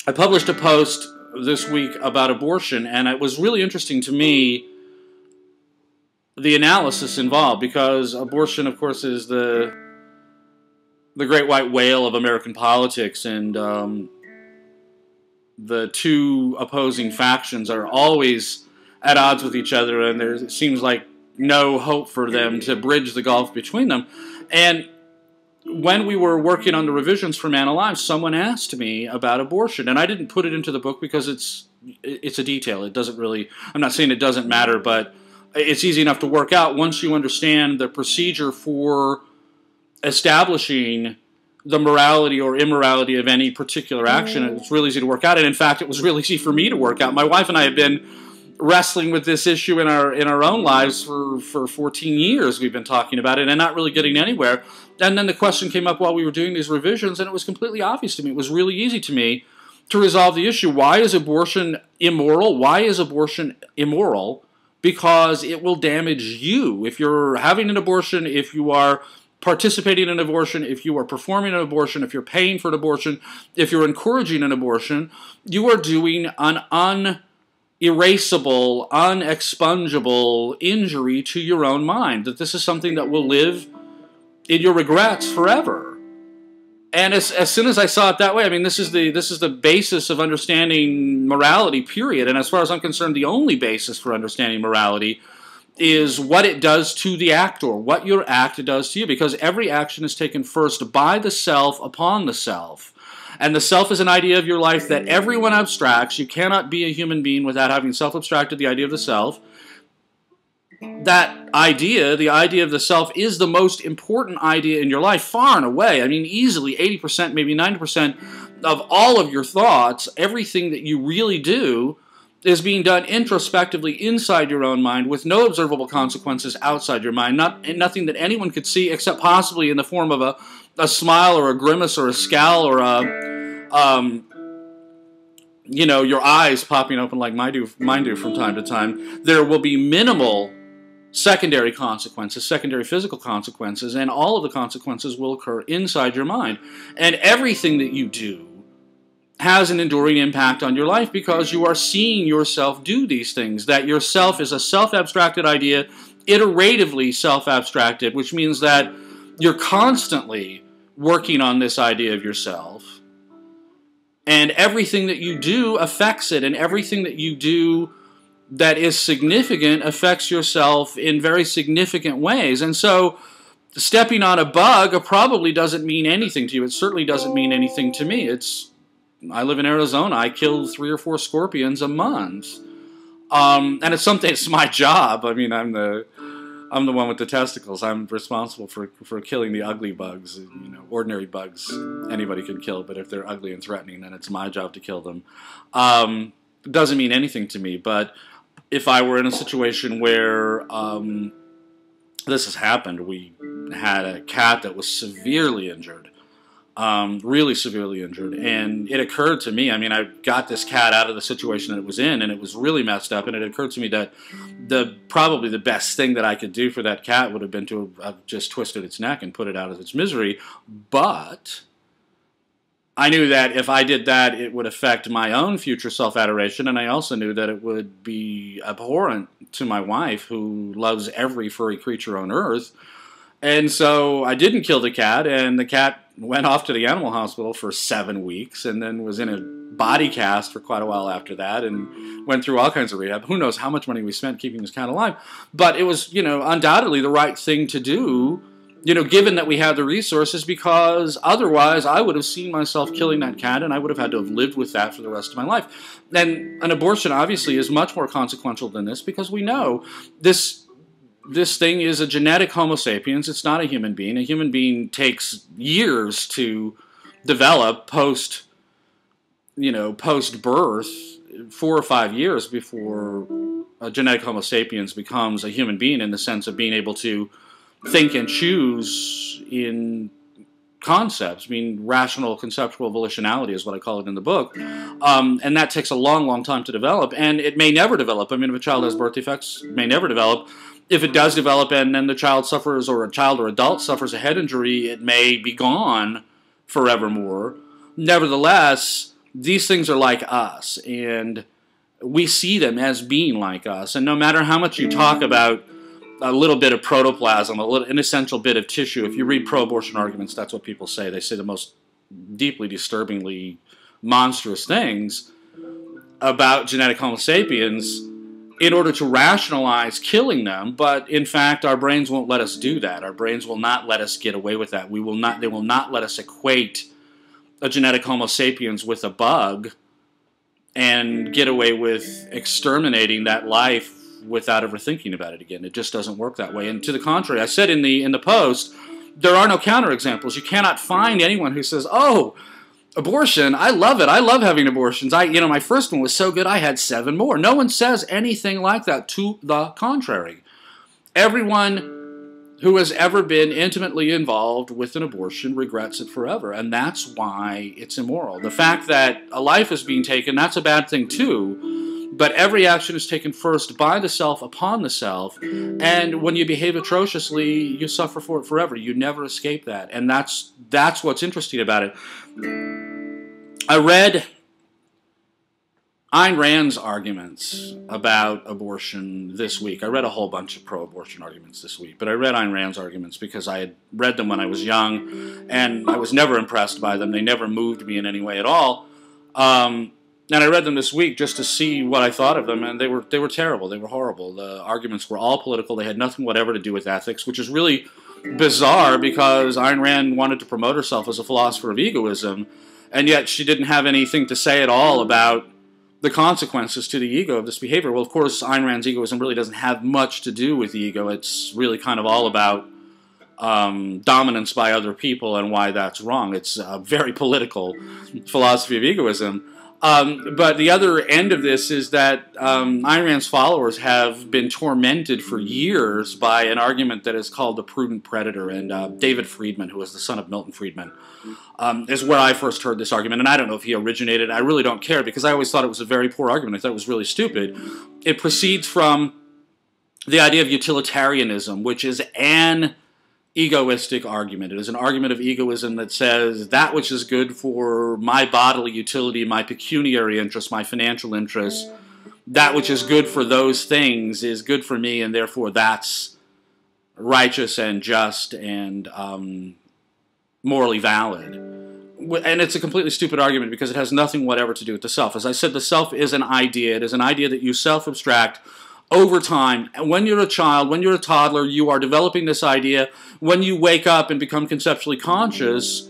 I published a post this week about abortion, and it was really interesting to me, the analysis involved, because abortion, of course, is the great white whale of American politics, and the two opposing factions are always at odds with each other, and there seems like no hope for them to bridge the gulf between them. And when we were working on the revisions for Man Alive, someone asked me about abortion, and I didn't put it into the book because it's a detail. It doesn't really, I'm not saying it doesn't matter, but it's easy enough to work out once you understand the procedure for establishing the morality or immorality of any particular action. It's really easy to work out, and in fact, it was really easy for me to work out. My wife and I have been wrestling with this issue in our own lives for 14 years. We've been talking about it and not really getting anywhere. And then the question came up while we were doing these revisions, and it was completely obvious to me. It was really easy to me to resolve the issue. Why is abortion immoral? Why is abortion immoral? Because it will damage you. If you're having an abortion, if you are participating in an abortion, if you are performing an abortion, if you're paying for an abortion, if you're encouraging an abortion, you are doing an unerasable, unexpungible injury to your own mind. That this is something that will live in your regrets forever. And as soon as I saw it that way, I mean, this is the basis of understanding morality, period. And as far as I'm concerned, the only basis for understanding morality is what it does to the actor, what your act does to you, because every action is taken first by the self upon the self. And the self is an idea of your life that everyone abstracts. You cannot be a human being without having self-abstracted the idea of the self. That idea, the idea of the self, is the most important idea in your life, far and away. I mean, easily 80%, maybe 90% of all of your thoughts, everything that you really do, is being done introspectively inside your own mind with no observable consequences outside your mind, nothing that anyone could see except possibly in the form of a smile or a grimace or a scowl or your eyes popping open like mine do from time to time. There will be minimal secondary consequences, secondary physical consequences, and all of the consequences will occur inside your mind. And everything that you do has an enduring impact on your life because you are seeing yourself do these things. That yourself is a self-abstracted idea, iteratively self-abstracted, which means that you're constantly working on this idea of yourself. And everything that you do affects it, and everything that you do that is significant affects yourself in very significant ways. And so stepping on a bug probably doesn't mean anything to you. It certainly doesn't mean anything to me. I live in Arizona. I kill 3 or 4 scorpions a month. And it's my job. I mean, I'm the one with the testicles. I'm responsible for killing the ugly bugs. Ordinary bugs anybody can kill, but if they're ugly and threatening, then it's my job to kill them. It doesn't mean anything to me, but if I were in a situation where this has happened, we had a cat that was severely injured. Really severely injured, and it occurred to me, I mean, I got this cat out of the situation that it was in, and it was really messed up, and it occurred to me that probably the best thing that I could do for that cat would have been to have just twisted its neck and put it out of its misery, but I knew that if I did that, it would affect my own future self-adoration, and I also knew that it would be abhorrent to my wife, who loves every furry creature on Earth. And so I didn't kill the cat, and the cat went off to the animal hospital for 7 weeks and then was in a body cast for quite a while after that and went through all kinds of rehab. Who knows how much money we spent keeping this cat alive. But it was, undoubtedly the right thing to do, given that we had the resources, because otherwise I would have seen myself killing that cat and I would have had to have lived with that for the rest of my life. And an abortion obviously is much more consequential than this, because we know this thing is a genetic Homo sapiens. It's not a human being. A human being takes years to develop post-birth, 4 or 5 years before a genetic Homo sapiens becomes a human being in the sense of being able to think and choose in concepts. I mean, rational conceptual volitionality is what I call it in the book. And that takes a long, long time to develop, and it may never develop. I mean, if a child has birth defects, it may never develop. If it does develop and then the child suffers, or a child or adult suffers a head injury, it may be gone forevermore. Nevertheless, these things are like us, and we see them as being like us. And no matter how much you talk about a little bit of protoplasm, an essential bit of tissue, if you read pro-abortion arguments, that's what people say. They say the most deeply, disturbingly monstrous things about genetic Homo sapiens in order to rationalize killing them, but in fact our brains won't let us do that. Our brains will not let us get away with that. They will not let us equate a genetic Homo sapiens with a bug and get away with exterminating that life without ever thinking about it again. It just doesn't work that way. And to the contrary, I said in the post, there are no counterexamples. You cannot find anyone who says, "Oh, abortion, I love it. I love having abortions. My first one was so good, I had 7 more." No one says anything like that. To the contrary, everyone who has ever been intimately involved with an abortion regrets it forever, and that's why it's immoral. The fact that a life is being taken, that's a bad thing too, but every action is taken first by the self upon the self, and when you behave atrociously, you suffer for it forever. You never escape that, and that's what's interesting about it. I read Ayn Rand's arguments about abortion this week. I read a whole bunch of pro-abortion arguments this week, but I read Ayn Rand's arguments because I had read them when I was young, and I was never impressed by them. They never moved me in any way at all. And I read them this week just to see what I thought of them, and they were terrible. They were horrible. The arguments were all political. They had nothing whatever to do with ethics, which is really bizarre because Ayn Rand wanted to promote herself as a philosopher of egoism, and yet she didn't have anything to say at all about the consequences to the ego of this behavior. Well, of course, Ayn Rand's egoism really doesn't have much to do with the ego. It's really kind of all about dominance by other people and why that's wrong. It's a very political philosophy of egoism. But the other end of this is that Ayn Rand's followers have been tormented for years by an argument that is called the Prudent Predator. And David Friedman, who was the son of Milton Friedman, is where I first heard this argument. And I don't know if he originated it. I really don't care because I always thought it was a very poor argument. I thought it was really stupid. It proceeds from the idea of utilitarianism, which is an egoistic argument. It is an argument of egoism that says that which is good for my bodily utility, my pecuniary interest, my financial interest, that which is good for those things is good for me, and therefore that's righteous and just and morally valid. And it's a completely stupid argument because it has nothing whatever to do with the self. As I said, the self is an idea. It is an idea that you self-abstract over time. And when you're a child, when you're a toddler, you are developing this idea. When you wake up and become conceptually conscious,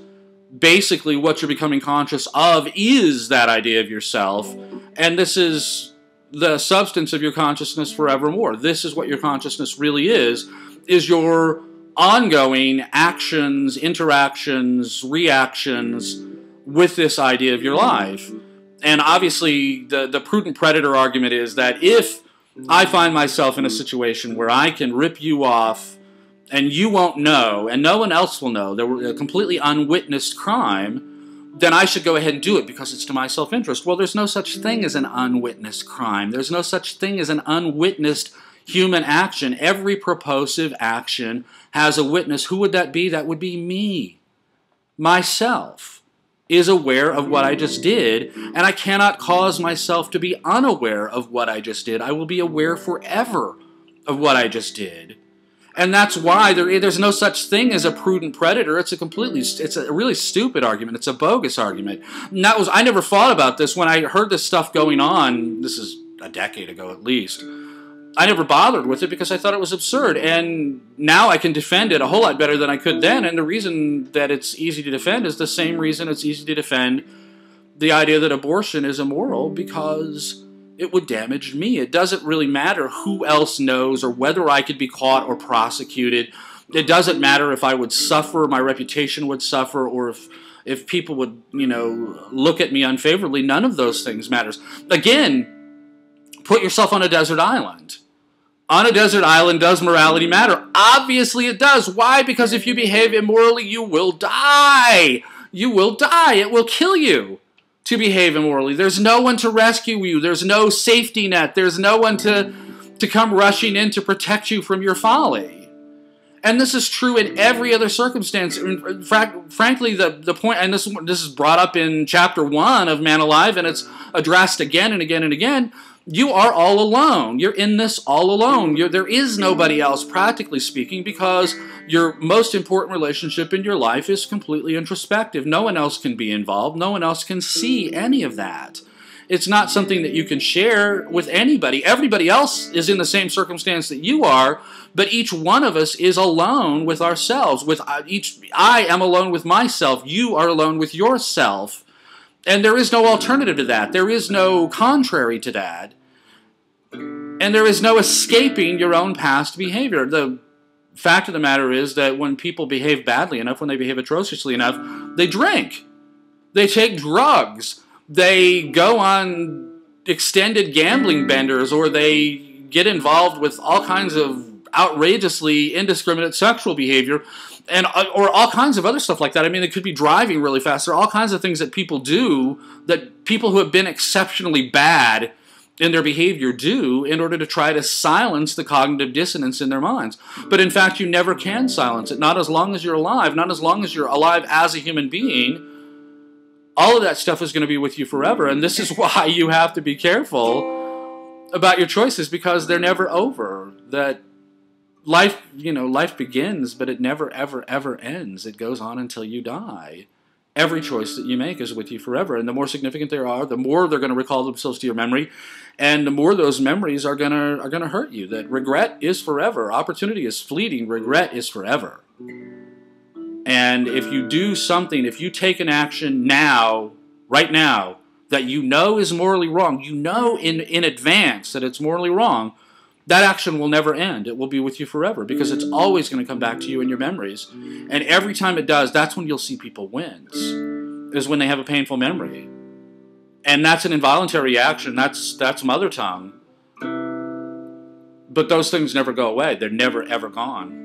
basically what you're becoming conscious of is that idea of yourself. And this is the substance of your consciousness forevermore. This is what your consciousness really is your ongoing actions, interactions, reactions with this idea of your life. And obviously, the Prudent Predator argument is that if I find myself in a situation where I can rip you off and you won't know, and no one else will know, there were a completely unwitnessed crime, then I should go ahead and do it because it's to my self-interest. Well, there's no such thing as an unwitnessed crime. There's no such thing as an unwitnessed human action. Every purposive action has a witness. Who would that be? That would be me. Myself is aware of what I just did, and I cannot cause myself to be unaware of what I just did. I will be aware forever of what I just did. And that's why there's no such thing as a prudent predator. It's a really stupid argument. It's a bogus argument. And I never thought about this when I heard this stuff going on. This is a decade ago at least. I never bothered with it because I thought it was absurd. And now I can defend it a whole lot better than I could then. And the reason that it's easy to defend is the same reason it's easy to defend the idea that abortion is immoral, because it would damage me. It doesn't really matter who else knows or whether I could be caught or prosecuted. It doesn't matter if I would suffer, my reputation would suffer, or if people would, look at me unfavorably. None of those things matters. Again, put yourself on a desert island. On a desert island, does morality matter? Obviously it does. Why? Because if you behave immorally, you will die. You will die. It will kill you to behave immorally. There's no one to rescue you. There's no safety net. There's no one to come rushing in to protect you from your folly. And this is true in every other circumstance. Frankly, the point, and this is brought up in chapter 1 of Man Alive, and it's addressed again and again and again. You are all alone. You're in this all alone. There is nobody else, practically speaking, because your most important relationship in your life is completely introspective. No one else can be involved. No one else can see any of that. It's not something that you can share with anybody. Everybody else is in the same circumstance that you are, but each one of us is alone with ourselves. I am alone with myself. You are alone with yourself. And there is no alternative to that. There is no contrary to that. And there is no escaping your own past behavior. The fact of the matter is that when people behave badly enough, when they behave atrociously enough, they drink. They take drugs. They go on extended gambling benders, or they get involved with all kinds of outrageously indiscriminate sexual behavior, or all kinds of other stuff like that. I mean, it could be driving really fast. There are all kinds of things that people do, that people who have been exceptionally bad in their behavior do, in order to try to silence the cognitive dissonance in their minds. But in fact, you never can silence it. Not as long as you're alive. Not as long as you're alive as a human being. All of that stuff is going to be with you forever. And this is why you have to be careful about your choices, because they're never over. That life, life begins, but it never, ever, ever ends. It goes on until you die. Every choice that you make is with you forever. And the more significant they are, the more they're going to recall themselves to your memory, and the more those memories are going to hurt you. That regret is forever. Opportunity is fleeting. Regret is forever. And if you do something, if you take an action now, right now, that you know is morally wrong, you know in advance that it's morally wrong, that action will never end. It will be with you forever, because it's always going to come back to you in your memories. And every time it does, that's when you'll see people wince, is when they have a painful memory. And that's an involuntary action. That's mother tongue. But those things never go away. They're never, ever gone.